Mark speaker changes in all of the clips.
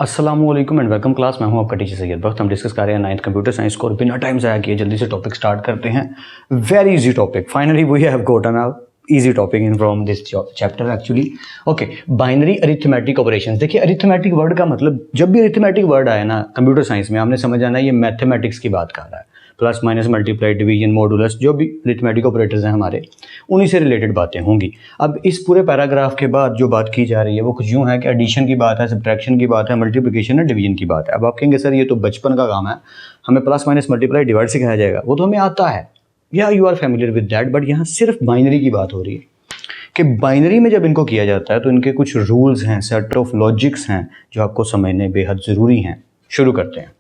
Speaker 1: अस्सलामुअलैकुम and welcome class. मैं हूं आपका टीचर सैयद बख्त। हम डिस्कस कर रहे हैं 9th कंप्यूटर साइंस को और बिना टाइम ज़ाया किए जल्दी से टॉपिक स्टार्ट करते हैं। Very easy topic, finally we have gotten a easy topic in from this chapter actually. Okay, binary arithmetic operations. देखिए, अरिथमेटिक वर्ड का मतलब, जब भी अरिथमेटिक वर्ड आए ना कंप्यूटर साइंस में, हमने समझ आना ये मैथमेटिक्स की बात कर रहा है। Plus minus multiply division modulus, जो भी अरिथमेटिक ऑपरेटर्स हैं हमारे, उन्हीं से रिलेटेड बातें होंगी। अब इस पूरे पैराग्राफ के बाद जो बात की जा रही है वो कुछ यूँ है कि एडिशन की बात है, सब्ट्रैक्शन की बात है, मल्टीप्लिकेशन है, डिवीजन की बात है। अब आप कहेंगे सर ये तो बचपन का काम है, हमें प्लस माइनस मल्टीप्लाई डिवाइड सिखाया जाएगा। वो तो हमें आता है, या you are familiar with that, but यहाँ सिर्फ बाइनरी की बात हो रही है कि बाइनरी में जब इनको किया जाता है तो इनके कुछ रूल्स हैं, सेट ऑफ लॉजिक्स हैं जो आपको समझने बेहद ज़रूरी हैं। शुरू करते हैं,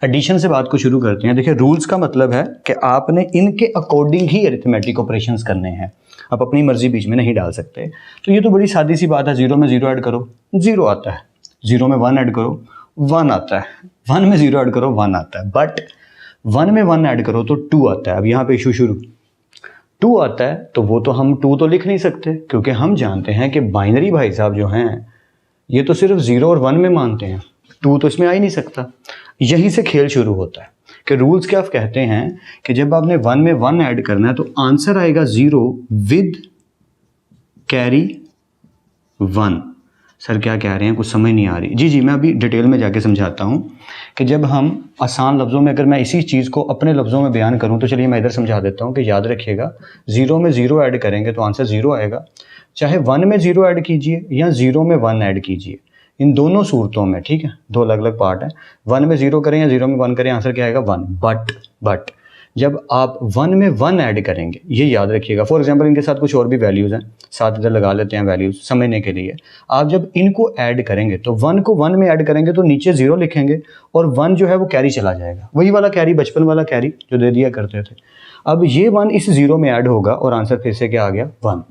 Speaker 1: एडिशन से बात को शुरू करते हैं। देखिए, रूल्स का मतलब है कि आपने इनके अकॉर्डिंग ही अरिथमेटिक ऑपरेशंस करने हैं, आप अपनी मर्जी बीच में नहीं डाल सकते। तो ये तो बड़ी सादी सी बात है, 0 में 0 ऐड करो, 0 आता है। 0 में 1 ऐड करो, 1 आता है। 1 में 0 ऐड करो, 1 आता है। बट 1 में 1 ऐड करो तो 2 आता है। अब यहाँ पे इशू शुरू, 2 आता है तो वो तो हम 2 तो लिख नहीं सकते, क्योंकि हम जानते हैं कि बाइनरी भाई साहब जो हैं ये तो सिर्फ 0 और 1 में मानते हैं, 2 तो इसमें आ ही नहीं सकता। यहीं से खेल शुरू होता है कि रूल्स क्या कहते हैं कि जब आपने 1 में 1 ऐड करना है तो आंसर आएगा 0 विद कैरी 1। सर क्या कह रहे हैं, कुछ समझ नहीं आ रही। जी, मैं अभी डिटेल में जाके समझाता हूँ कि जब हम आसान लफ्ज़ों में, अगर मैं इसी चीज़ को अपने लफ्ज़ों में बयान करूँ तो चलिए मैं इधर समझा देता हूँ कि याद रखिएगा, 0 में 0 ऐड करेंगे तो आंसर 0 आएगा। चाहे 1 में 0 ऐड कीजिए या 0 में 1 ऐड कीजिए, इन दोनों सूरतों में, ठीक है, दो अलग अलग पार्ट है। 1 में 0 करें या 0 में 1 करें, आंसर क्या आएगा 1। बट जब आप 1 में 1 ऐड करेंगे, ये याद रखिएगा। फॉर एग्जांपल इनके साथ कुछ और भी वैल्यूज़ हैं, साथ इधर लगा लेते हैं वैल्यूज़ समझने के लिए। आप जब इनको ऐड करेंगे तो 1 को 1 में ऐड करेंगे तो नीचे 0 लिखेंगे और 1 जो है वो कैरी चला जाएगा, वही वाला कैरी, बचपन वाला कैरी जो दे दिया करते थे। अब ये 1 इस 0 में ऐड होगा और आंसर फिर से क्या आ गया 1।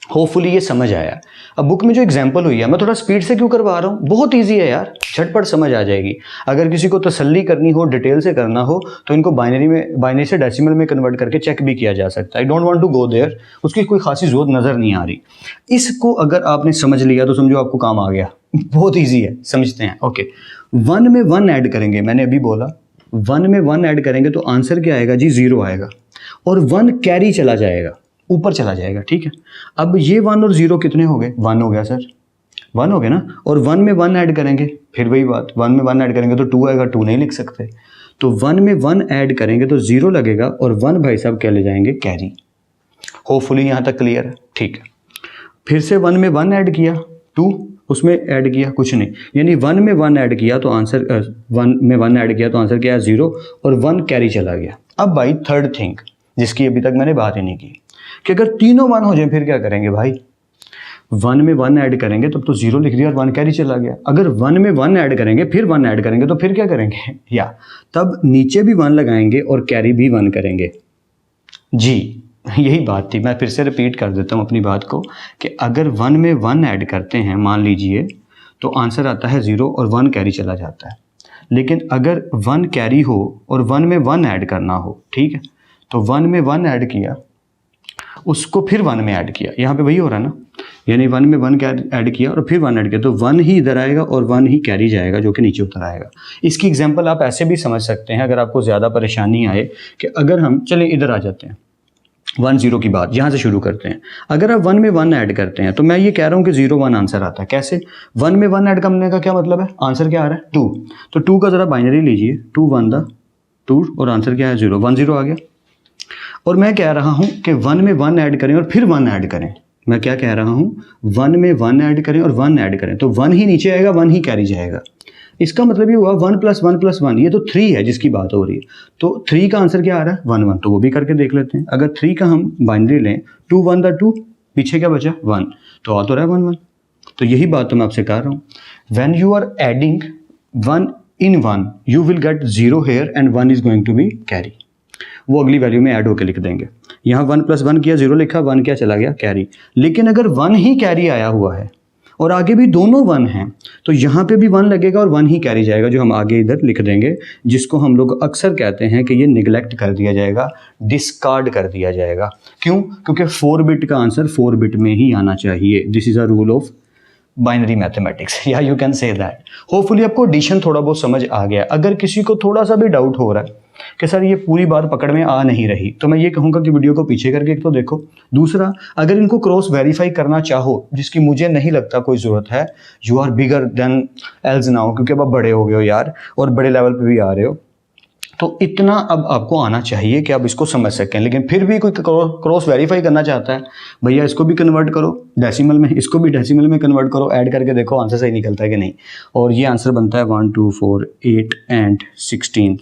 Speaker 1: होपफुली ये समझ आया। अब बुक में जो एग्जांपल हुई है, मैं थोड़ा स्पीड से क्यों करवा रहा हूँ, बहुत इजी है यार, झटपट समझ आ जाएगी। अगर किसी को तसल्ली करनी हो, डिटेल से करना हो, तो इनको बाइनरी से डेसिमल में कन्वर्ट करके चेक भी किया जा सकता है। I don't want to go there, उसकी कोई खासी जरूरत नज़र नहीं आ रही। इसको अगर आपने समझ लिया तो समझो आपको काम आ गया। बहुत ईजी है, समझते हैं। ओके, 1 में 1 ऐड करेंगे, मैंने अभी बोला 1 में 1 ऐड करेंगे तो आंसर क्या आएगा जी 0 आएगा और 1 कैरी चला जाएगा, ऊपर चला जाएगा, ठीक है। अब ये 1 और 0 कितने हो गए, 1 हो गया सर, 1 हो गया ना। और 1 में 1 ऐड करेंगे, फिर वही बात, 1 में 1 ऐड करेंगे तो 2 आएगा, 2 नहीं लिख सकते। तो 1 में 1 ऐड करेंगे तो 0 लगेगा और 1 भाई साहब क्या ले जाएंगे, कैरी। होपफुली यहाँ तक क्लियर है, ठीक है। फिर से 1 में 1 ऐड किया, 2 उसमें ऐड किया, कुछ नहीं, यानी 1 में 1 ऐड किया तो आंसर 1 में 1 ऐड किया तो आंसर क्या है 0 और 1 कैरी चला गया। अब भाई थर्ड थिंग जिसकी अभी तक मैंने बात ही नहीं की कि अगर तीनों 1 हो जाए फिर क्या करेंगे भाई। 1 में 1 ऐड करेंगे तब तो 0 लिख दिया और 1 कैरी चला गया। अगर 1 में 1 ऐड करेंगे फिर 1 ऐड करेंगे तो फिर क्या करेंगे, या तब नीचे भी 1 लगाएंगे और कैरी भी 1 करेंगे। जी, यही बात थी। मैं फिर से रिपीट कर देता हूँ अपनी बात को कि अगर 1 में 1 ऐड करते हैं मान लीजिए तो आंसर आता है 0 और 1 कैरी चला जाता है। लेकिन अगर 1 कैरी हो और 1 में 1 ऐड करना हो, ठीक है, तो 1 में 1 ऐड किया, उसको फिर 1 में ऐड किया, यहाँ पे वही हो रहा है ना, यानी 1 में 1 ऐड किया और फिर 1 ऐड किया तो 1 ही इधर आएगा और 1 ही कैरी जाएगा जो कि नीचे उतर आएगा। इसकी एग्जांपल आप ऐसे भी समझ सकते हैं अगर आपको ज़्यादा परेशानी आए कि अगर हम, चलिए इधर आ जाते हैं, 1 0 की बात यहाँ से शुरू करते हैं। अगर आप 1 में 1 ऐड करते हैं तो मैं ये कह रहा हूँ कि 0 1 आंसर आता है। कैसे, 1 में 1 ऐड करने का क्या मतलब है, आंसर क्या आ रहा है 2, तो 2 का ज़रा बाइनरी लीजिए, 2 1 2 और आंसर क्या है 0, 1 0 आ गया। और मैं कह रहा हूं कि 1 में 1 ऐड करें और फिर 1 ऐड करें। मैं क्या कह रहा हूं, 1 में 1 ऐड करें और 1 ऐड करें तो 1 ही नीचे आएगा, 1 ही कैरी जाएगा। इसका मतलब ये हुआ 1 + 1 + 1, ये तो 3 है जिसकी बात हो रही है। तो 3 का आंसर क्या आ रहा है 1 1, तो वो भी करके देख लेते हैं। अगर 3 का हम बाइनरी लें, 2 1 2, पीछे क्या बचा 1, तो आ तो रहा है 1 1। तो यही बात तो मैं आपसे कह रहा हूँ, when you are adding 1 in 1 you will get 0 here and 1 is going to be carry. वो अगली वैल्यू में ऐड होकर लिख देंगे। यहाँ 1 + 1 किया, 0 लिखा, 1 क्या चला गया, कैरी। लेकिन अगर 1 ही कैरी आया हुआ है और आगे भी दोनों 1 हैं तो यहाँ पे भी 1 लगेगा और 1 ही कैरी जाएगा, जो हम आगे इधर लिख देंगे, जिसको हम लोग अक्सर कहते हैं कि ये निगलेक्ट कर दिया जाएगा, डिस्कार्ड कर दिया जाएगा। क्यों, क्योंकि 4 बिट का आंसर 4 बिट में ही आना चाहिए। This is a rule of binary mathematics, या you can say that. Hopefully आपको एडिशन थोड़ा बहुत समझ आ गया। अगर किसी को थोड़ा सा भी डाउट हो रहा है कि सर ये पूरी बात पकड़ में आ नहीं रही, तो मैं ये कहूँगा कि वीडियो को पीछे करके एक तो देखो। दूसरा, अगर इनको क्रॉस वेरीफाई करना चाहो, जिसकी मुझे नहीं लगता कोई ज़रूरत है, you are bigger than else now, क्योंकि अब आप बड़े हो गए हो यार और बड़े लेवल पे भी आ रहे हो, तो इतना अब आपको आना चाहिए कि आप इसको समझ सकें। लेकिन फिर भी कोई क्रॉस वेरीफाई करना चाहता है, भैया इसको भी कन्वर्ट करो डेसिमल में, इसको भी डेसिमल में कन्वर्ट करो, ऐड करके देखो आंसर सही निकलता है कि नहीं। और ये आंसर बनता है 1 2 4 8 एंड 16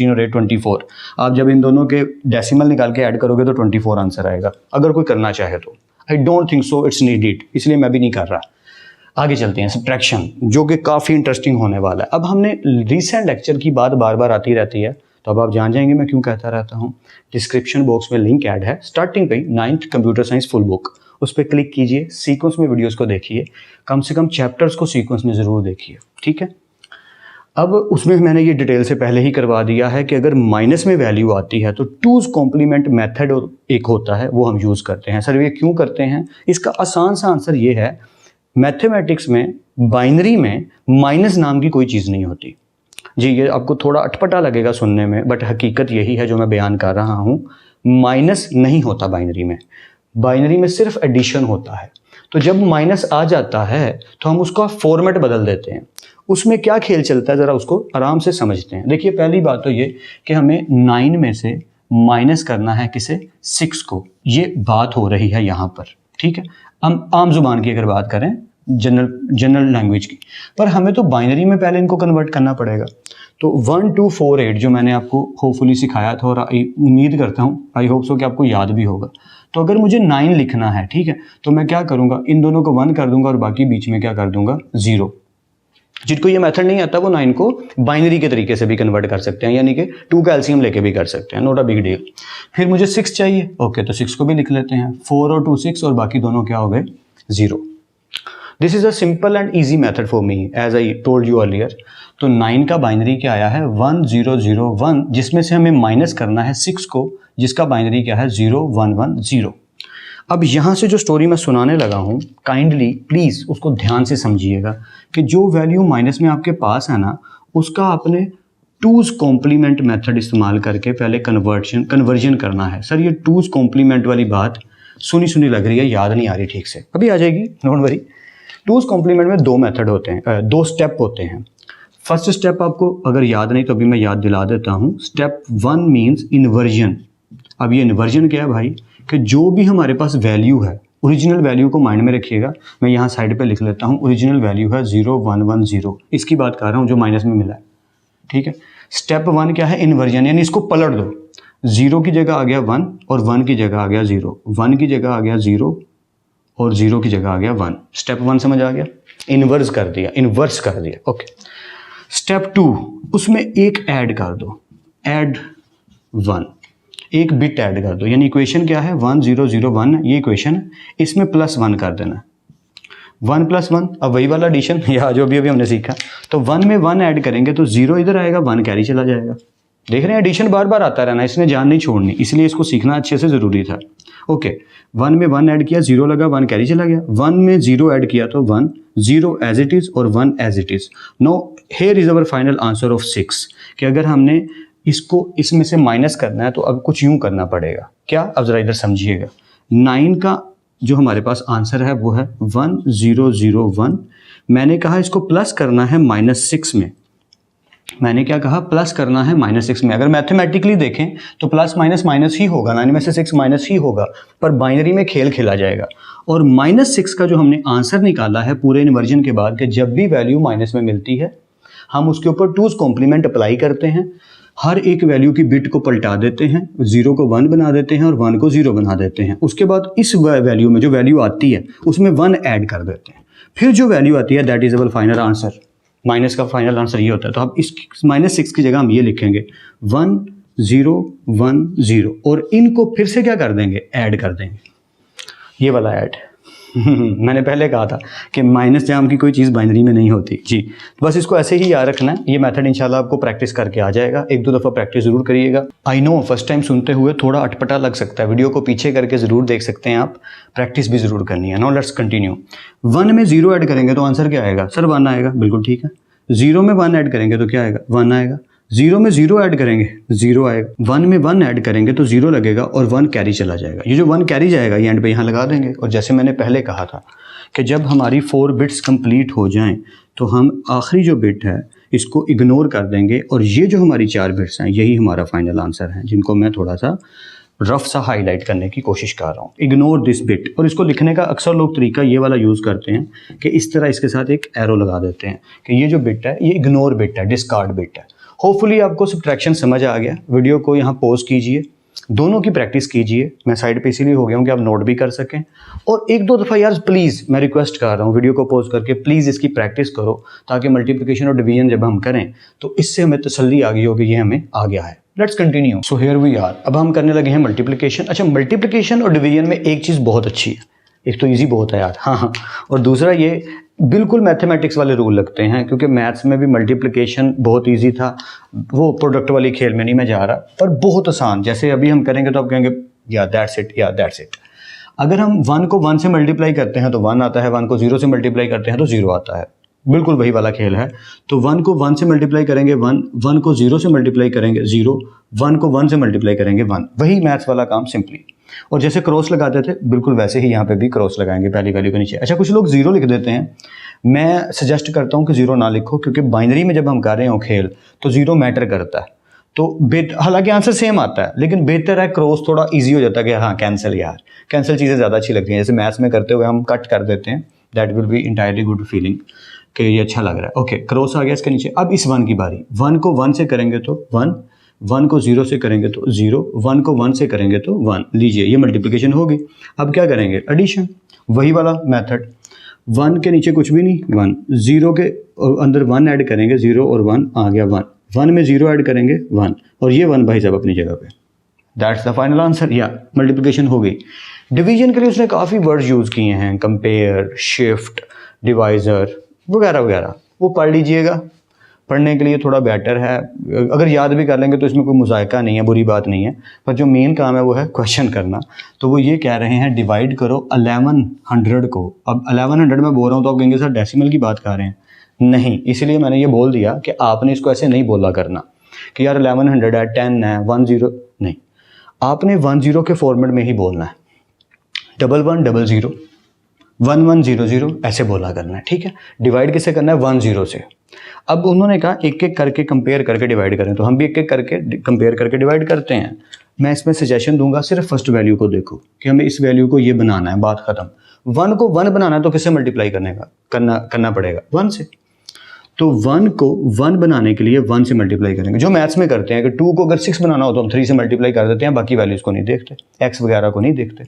Speaker 1: और 8 24। आप जब इन दोनों के डेसिमल निकाल के ऐड करोगे तो 24 आंसर आएगा, अगर कोई करना चाहे तो। I don't think so it's needed, इसलिए मैं भी नहीं कर रहा। आगे चलते हैं, सब्ट्रैक्शन, जो कि काफ़ी इंटरेस्टिंग होने वाला है। अब हमने रीसेंट लेक्चर की बात बार बार आती रहती है, तो अब आप जान जाएंगे मैं क्यों कहता रहता हूँ। डिस्क्रिप्शन बॉक्स में लिंक ऐड है, स्टार्टिंग पे 9th computer science full book, उस पर क्लिक कीजिए, सीक्वेंस में वीडियोस को देखिए, कम से कम चैप्टर्स को सीक्वेंस में ज़रूर देखिए, ठीक है। अब उसमें मैंने ये डिटेल से पहले ही करवा दिया है कि अगर माइनस में वैल्यू आती है तो टूज कॉम्प्लीमेंट मेथड एक होता है, वो हम यूज़ करते हैं। सर ये क्यों करते हैं? इसका आसान सा आंसर ये है, मैथमेटिक्स में बाइनरी में माइनस नाम की कोई चीज़ नहीं होती। जी ये आपको थोड़ा अटपटा लगेगा सुनने में, बट हकीकत यही है जो मैं बयान कर रहा हूँ। माइनस नहीं होता बाइनरी में, बाइनरी में सिर्फ एडिशन होता है। तो जब माइनस आ जाता है तो हम उसका फॉर्मेट बदल देते हैं। उसमें क्या खेल चलता है ज़रा उसको आराम से समझते हैं। देखिए पहली बात तो ये कि हमें 9 में से माइनस करना है किसे? 6 को। ये बात हो रही है यहाँ पर, ठीक है। हम आम जुबान की अगर बात करें, जनरल लैंग्वेज की, पर हमें तो बाइनरी में पहले इनको कन्वर्ट करना पड़ेगा। तो 1 2 4 8 जो मैंने आपको होपफुली सिखाया था, और उम्मीद करता हूँ, आई होप सो कि आपको याद भी होगा। तो अगर मुझे 9 लिखना है, ठीक है, तो मैं क्या करूँगा, इन दोनों को 1 कर दूंगा और बाकी बीच में क्या कर दूंगा 0। जिनको ये मेथड नहीं आता वो 9 को बाइनरी के तरीके से भी कन्वर्ट कर सकते हैं, यानी कि 2 का एलसीएम लेके भी कर सकते हैं, नोट अ बिग डील। फिर मुझे 6 चाहिए, ओके, तो 6 को भी लिख लेते हैं, 4 और 2 6, और बाकी दोनों क्या हो गए 0। This is a simple and easy method for me as I told you earlier. तो 9 का बाइनरी क्या आया है 1 0 0 1, जिसमें से हमें माइनस करना है 6 को, जिसका बाइनरी क्या है 0 1 1 0। अब यहाँ से जो स्टोरी मैं सुनाने लगा हूँ, काइंडली प्लीज़ उसको ध्यान से समझिएगा कि जो वैल्यू माइनस में आपके पास है ना, उसका आपने टूज कॉम्प्लीमेंट मेथड इस्तेमाल करके पहले कन्वर्जन करना है। सर ये टूज कॉम्प्लीमेंट वाली बात सुनी सुनी लग रही है, याद नहीं आ रही ठीक से, अभी आ जाएगी, डोंट वरी। टूज कॉम्प्लीमेंट में 2 मेथड होते हैं, 2 स्टेप होते हैं। फर्स्ट स्टेप आपको अगर याद नहीं तो अभी मैं याद दिला देता हूँ। Step 1 means inversion. अब ये इन्वर्जन क्या है भाई, कि जो भी हमारे पास वैल्यू है, ओरिजिनल वैल्यू को माइंड में रखिएगा। मैं यहाँ साइड पे लिख लेता हूँ, ओरिजिनल वैल्यू है 0 1 1 0, इसकी बात कर रहा हूँ जो माइनस में मिला है, ठीक है। स्टेप 1 क्या है, इन्वर्जन, यानी इसको पलट दो। 0 की जगह आ गया 1 और 1 की जगह आ गया 0, 1 की जगह आ गया 0 और 0 की जगह आ गया 1। स्टेप 1 समझ आ गया, इन्वर्स कर दिया, ओके। स्टेप 2, उसमें एक ऐड कर दो, ऐड 1, एक बिट ऐड कर दो, यानी इक्वेशन क्या है 1 0 0 1, ये इक्वेशन है, इसमें +1 कर देना, 1 + 1, अब वही वाला एडिशन या जो भी अभी हमने सीखा। तो 1 में 1 ऐड करेंगे तो 0 इधर आएगा, 1 कैरी चला जाएगा। देख रहे हैं एडिशन बार बार आता रहना, इसने जान नहीं छोड़नी, इसलिए इसको सीखना अच्छे से ज़रूरी था। ओके, 1 में 1 ऐड किया, 0 लगा, 1 कैरी चला गया। 1 में 0 ऐड किया तो 1, 0 एज इट इज़ और 1 as it is. No here is our final answer of 6, कि अगर हमने इसको इसमें से माइनस करना है तो अब कुछ यूं करना पड़ेगा। क्या? अब जरा इधर समझिएगा। 9 का जो हमारे पास आंसर है वो है 1 0 0 1। मैंने कहा इसको प्लस करना है -6 में, मैंने क्या कहा, प्लस करना है -6 में। अगर मैथमेटिकली देखें तो प्लस माइनस माइनस ही होगा, 9 में से 6 माइनस ही होगा, पर बाइनरी में खेल खेला जाएगा। और -6 का जो हमने आंसर निकाला है पूरे इन्वर्जन के बाद, कि जब भी वैल्यू माइनस में मिलती है हम उसके ऊपर टूज कॉम्प्लीमेंट अप्लाई करते हैं, हर एक वैल्यू की बिट को पलटा देते हैं, 0 को 1 बना देते हैं और 1 को 0 बना देते हैं। उसके बाद इस वैल्यू में जो वैल्यू आती है उसमें 1 ऐड कर देते हैं, फिर जो वैल्यू आती है that is our final answer. Minus का फाइनल आंसर ये होता है। तो अब इस -6 की जगह हम ये लिखेंगे 1 0 1 0, और इनको फिर से क्या कर देंगे, ऐड कर देंगे, ये वाला ऐड। मैंने पहले कहा था कि माइनस जाम की कोई चीज़ बाइनरी में नहीं होती जी। बस इसको ऐसे ही याद रखना है। ये मेथड इंशाल्लाह आपको प्रैक्टिस करके आ जाएगा, एक दो दफ़ा प्रैक्टिस ज़रूर करिएगा। आई नो फर्स्ट टाइम सुनते हुए थोड़ा अटपटा लग सकता है, वीडियो को पीछे करके ज़रूर देख सकते हैं आप, प्रैक्टिस भी ज़रूर करनी है। Now let's continue. 1 में 0 ऐड करेंगे तो आंसर क्या आएगा? सर 1 आएगा, बिल्कुल ठीक है। 0 में 1 ऐड करेंगे तो क्या आएगा? 1 आएगा। 0 में 0 ऐड करेंगे 0 आएगा। 1 में 1 ऐड करेंगे तो 0 लगेगा और 1 कैरी चला जाएगा। ये जो 1 कैरी जाएगा ये एंड पे यहाँ लगा देंगे। और जैसे मैंने पहले कहा था कि जब हमारी 4 बिट्स कंप्लीट हो जाएं तो हम आखिरी जो बिट है इसको इग्नोर कर देंगे और ये जो हमारी 4 बिट्स हैं यही हमारा फाइनल आंसर है, जिनको मैं थोड़ा सा रफ सा हाईलाइट करने की कोशिश कर रहा हूँ। Ignore this bit. और इसको लिखने का अक्सर लोग तरीका ये वाला यूज़ करते हैं कि इस तरह इसके साथ एक एरो लगा देते हैं कि ये जो बिट है ये इग्नोर बिट है, डिस्कार्ड बिट है। होपफुली आपको सब्ट्रैक्शन समझ आ गया। वीडियो को यहाँ पॉज कीजिए, दोनों की प्रैक्टिस कीजिए। मैं साइड पे इसीलिए हो गया हूँ कि आप नोट भी कर सकें। और एक दो दफ़ा यार प्लीज़ मैं रिक्वेस्ट कर रहा हूँ, वीडियो को पॉज करके प्लीज़ इसकी प्रैक्टिस करो, ताकि मल्टीप्लिकेशन और डिवीजन जब हम करें तो इससे हमें तसल्ली आ गई हो कि ये हमें आ गया है। Let's continue. So here we are. अब हम करने लगे हैं मल्टीप्लिकेशन। अच्छा, मल्टीप्लिकेशन और डिवीजन में एक चीज़ बहुत अच्छी है, एक तो ईजी बहुत है यार, हाँ, और दूसरा ये बिल्कुल मैथमेटिक्स वाले रूल लगते हैं, क्योंकि मैथ्स में भी मल्टीप्लिकेशन बहुत इजी था, वो प्रोडक्ट वाली खेल में नहीं मैं जा रहा, पर बहुत आसान। जैसे अभी हम करेंगे तो आप कहेंगे या दैट्स इट, या दैट्स इट। अगर हम 1 को 1 से मल्टीप्लाई करते हैं तो 1 आता है, 1 को 0 से मल्टीप्लाई करते हैं तो 0 आता है, बिल्कुल वही वाला खेल है। तो 1 को 1 से मल्टीप्लाई करेंगे 1, 1 को 0 से मल्टीप्लाई करेंगे 0, 1 को 1 से मल्टीप्लाई करेंगे 1, वही मैथ्स वाला काम सिंपली। और जैसे क्रॉस लगाते थे बिल्कुल वैसे ही यहाँ पे भी क्रॉस लगाएंगे पहली वैल्यू के नीचे। अच्छा, कुछ लोग 0 लिख देते हैं, मैं सजेस्ट करता हूँ कि 0 ना लिखो, क्योंकि बाइनरी में जब हम कर रहे हो खेल तो 0 मैटर करता है। तो हालांकि आंसर सेम आता है, लेकिन बेहतर है क्रॉस, थोड़ा इजी हो जाता है कि हाँ कैंसिल, यार कैंसिल चीज़ें ज़्यादा अच्छी लगती हैं। जैसे मैथ्स में करते हुए हम कट कर देते हैं, that will be entirely good feeling कि ये अच्छा लग रहा है। ओके, क्रॉस आ गया इसके नीचे। अब इस 1 की बारी, 1 को 1 से करेंगे तो 1, 1 को 0 से करेंगे तो 0, 1 को 1 से करेंगे तो 1। लीजिए ये मल्टीप्लिकेशन होगी। अब क्या करेंगे? एडिशन, वही वाला मेथड। 1 के नीचे कुछ भी नहीं, 1, 0 के अंदर 1 ऐड करेंगे, 0 और 1 आ गया 1, 1 में 0 ऐड करेंगे 1, और ये 1 भाई साहब अपनी जगह पे। दैट्स द फाइनल आंसर, या मल्टीप्लिकेशन हो गई। डिवीजन के लिए उसने काफ़ी वर्ड्स यूज़ किए हैं, कंपेयर, शिफ्ट, डिवाइज़र वगैरह वगैरह, वो पढ़ लीजिएगा, पढ़ने के लिए थोड़ा बेटर है। अगर याद भी कर लेंगे तो इसमें कोई मुज़ायका नहीं है, बुरी बात नहीं है, पर जो मेन काम है वो है क्वेश्चन करना। तो वो ये कह रहे हैं डिवाइड करो 1100 को। अब 1100 में बोल रहा हूँ तो आप कहेंगे सर डेसिमल की बात कर रहे हैं, नहीं, इसलिए मैंने ये बोल दिया कि आपने इसको ऐसे नहीं बोला करना कि यार 1100 है, 10 है, 10, नहीं, आपने 10 के फॉर्मेट में ही बोलना है। 1100, 1100 ऐसे बोला करना है, ठीक है। डिवाइड किससे करना है? 10 से। अब उन्होंने कहा एक एक करके कंपेयर करके डिवाइड करें, तो हम भी एक एक करके कंपेयर करके डिवाइड करते हैं। मैं इसमें सजेशन दूंगा, सिर्फ फर्स्ट वैल्यू को देखो कि हमें इस वैल्यू को ये बनाना है, बात खत्म। 1 को 1 बनाना है तो किससे मल्टीप्लाई करना पड़ेगा? 1 से। तो 1 को 1 बनाने के लिए 1 से मल्टीप्लाई करेंगे, जो मैथ्स में करते हैं कि 2 को अगर 6 बनाना हो तो हम 3 से मल्टीप्लाई कर देते हैं, बाकी वैल्यूज़ को नहीं देखते, x वगैरह को नहीं देखते।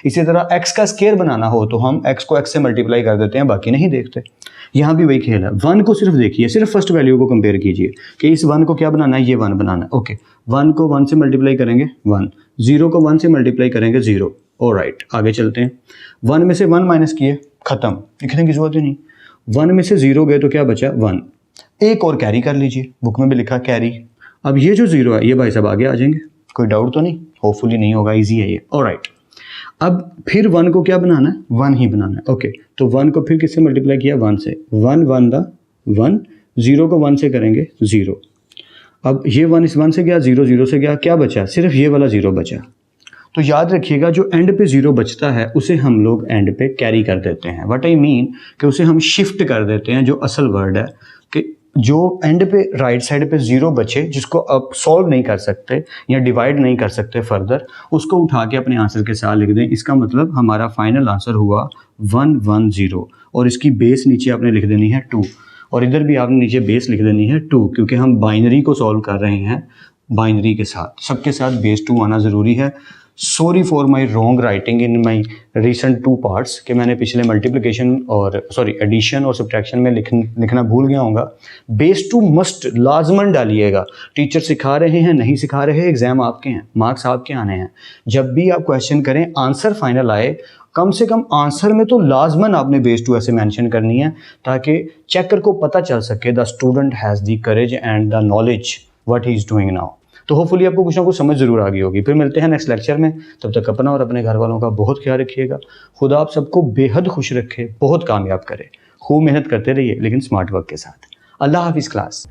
Speaker 1: इसी तरह x का स्क्वायर बनाना हो तो हम x को x से मल्टीप्लाई कर देते हैं, बाकी नहीं देखते। यहाँ भी वही खेल है। 1 को सिर्फ देखिए, सिर्फ फर्स्ट वैल्यू को कंपेयर कीजिए कि इस 1 को क्या बनाना है, ये 1 बनाना है। ओके, 1 को 1 से मल्टीप्लाई करेंगे 1, 0 को 1 से मल्टीप्लाई करेंगे 0। ऑलराइट, आगे चलते हैं। 1 में से 1 माइनस किए, खत्म, लिखने की जरूरत ही नहीं। 1 में से 0 गए तो क्या बचा? 1। एक और कैरी कर लीजिए, बुक में भी लिखा कैरी। अब ये जो 0 है ये भाई साहब आगे आ जाएंगे, कोई डाउट तो नहीं? होपफुली नहीं होगा, ईजी है ये। ऑलराइट, अब फिर 1 को क्या बनाना है? 1 ही बनाना है। ओके, तो 1 को फिर किससे मल्टीप्लाई किया? 1 से। 1 1 दा 1, 0 को 1 से करेंगे 0। अब ये 1 इस 1 से गया, 0 0 से गया, क्या बचा? सिर्फ ये वाला 0 बचा। तो याद रखिएगा जो एंड पे 0 बचता है उसे हम लोग एंड पे कैरी कर देते हैं। व्हाट आई मीन कि उसे हम शिफ्ट कर देते हैं। जो असल वर्ड है कि जो एंड पे राइट साइड पे 0 बचे, जिसको अब सॉल्व नहीं कर सकते या डिवाइड नहीं कर सकते फर्दर, उसको उठा के अपने आंसर के साथ लिख दें। इसका मतलब हमारा फाइनल आंसर हुआ 110, और इसकी बेस नीचे आपने लिख देनी है 2, और इधर भी आपने नीचे बेस लिख देनी है 2, क्योंकि हम बाइनरी को सॉल्व कर रहे हैं। बाइनरी के साथ सबके साथ बेस 2 आना ज़रूरी है। Sorry for my wrong writing in my recent 2 parts कि मैंने पिछले मल्टीप्लिकेशन और एडिशन और सब्ट्रैक्शन में लिखना भूल गया होगा। बेस 2 मस्ट लाजमन डालिएगा। टीचर सिखा रहे हैं, नहीं सिखा रहे, एग्जाम आपके हैं, मार्क्स आपके आने हैं। जब भी आप क्वेश्चन करें, आंसर फाइनल आए, कम से कम आंसर में तो लाजमन आपने बेस टू ऐसे मेंशन करनी है ताकि चेकर को पता चल सके the student has the courage and the knowledge what he is doing now. तो होपफुली आपको कुछ ना कुछ समझ ज़रूर आ गई होगी। फिर मिलते हैं नेक्स्ट लेक्चर में, तब तक अपना और अपने घर वालों का बहुत ख्याल रखिएगा। खुदा आप सबको बेहद खुश रखे, बहुत कामयाब करे। खूब मेहनत करते रहिए लेकिन स्मार्ट वर्क के साथ। अल्लाह हाफिज़ क्लास।